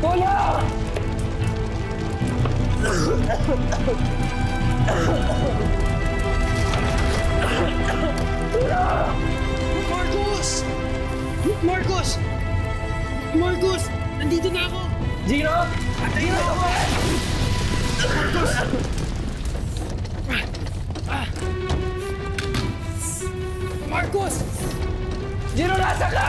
Tulong! Marcos! Marcos! Marcos! Nandito na ako! Gino! Gino! Marcos! Gino, nasa ka?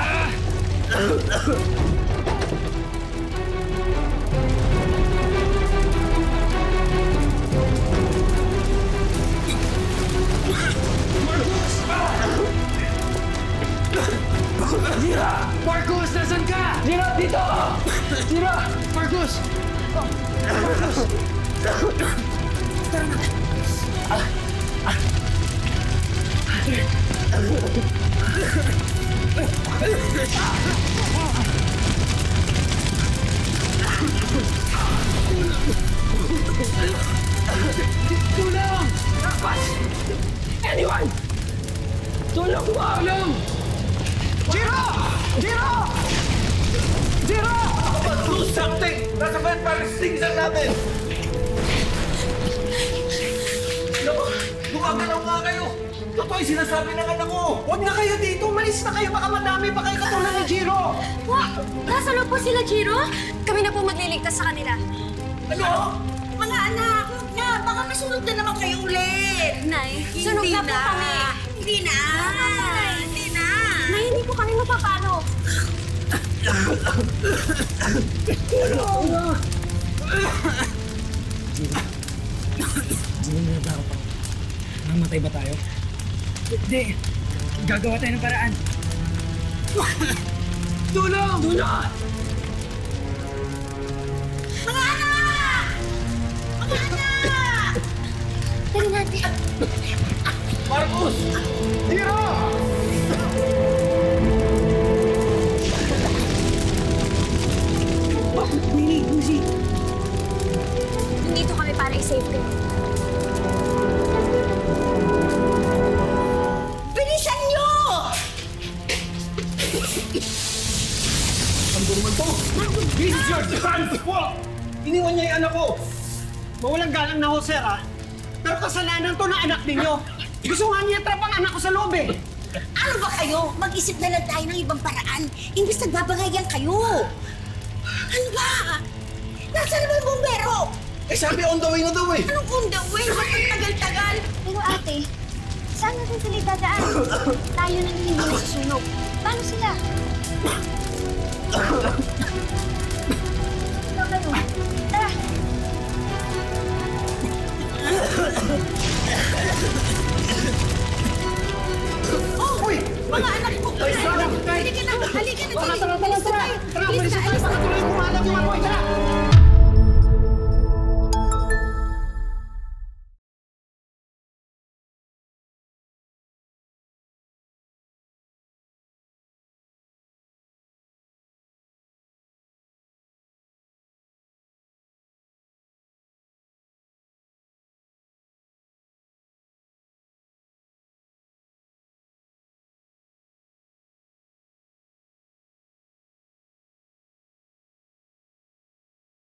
Gino! Marcos! Nasaan ka? Gino, dito! Gino! Marcos! Tulong! Anyone! Tulong mo! Tulong! Gino! Gino! Gino! Do something! Nasa ba yung palistingisan natin? Naku, gumagalaw nga kayo! Totoo yung sinasabi ng anak ko! Huwag na kayo dito! Malis na kayo! Baka madami pa kayo katulad ni Jiro! Nasa loob po sila, Jiro? Kami na po magliligtas sa kanila. Ano? Mga anak, huwag na. Baka masunod na naman kayo ulit. Nay, sunog na po kami. Hindi na. Hindi na. Nay, hindi po kami mapapano. Mamatay ba tayo? Hindi. Gagawa tayo ng paraan. Tulong! Tulong! Mga anak! Mga anak! Dali natin. Marcos! Tira! Nandito kami para i-save kayo. Bilisan nyo! This is your chance po! Iniwan niya yung anak ko! Mawalang galang na ho, sir, ha? Pero kasalanan to na anak ninyo! Gusto nga niya trap ang anak ko sa loob, eh! Ano ba kayo? Mag-isip na lang tayo ng ibang paraan. Imbis nagbabangayan kayo. Ano ba? Nasaan naman yung bumbero? Eh sabi on the way na daw eh! Anong on the way? Ba't ang tagal-tagal? Pero ate, saan natin sila dadaan? Tayo na hindi nasusunog. Paano sila?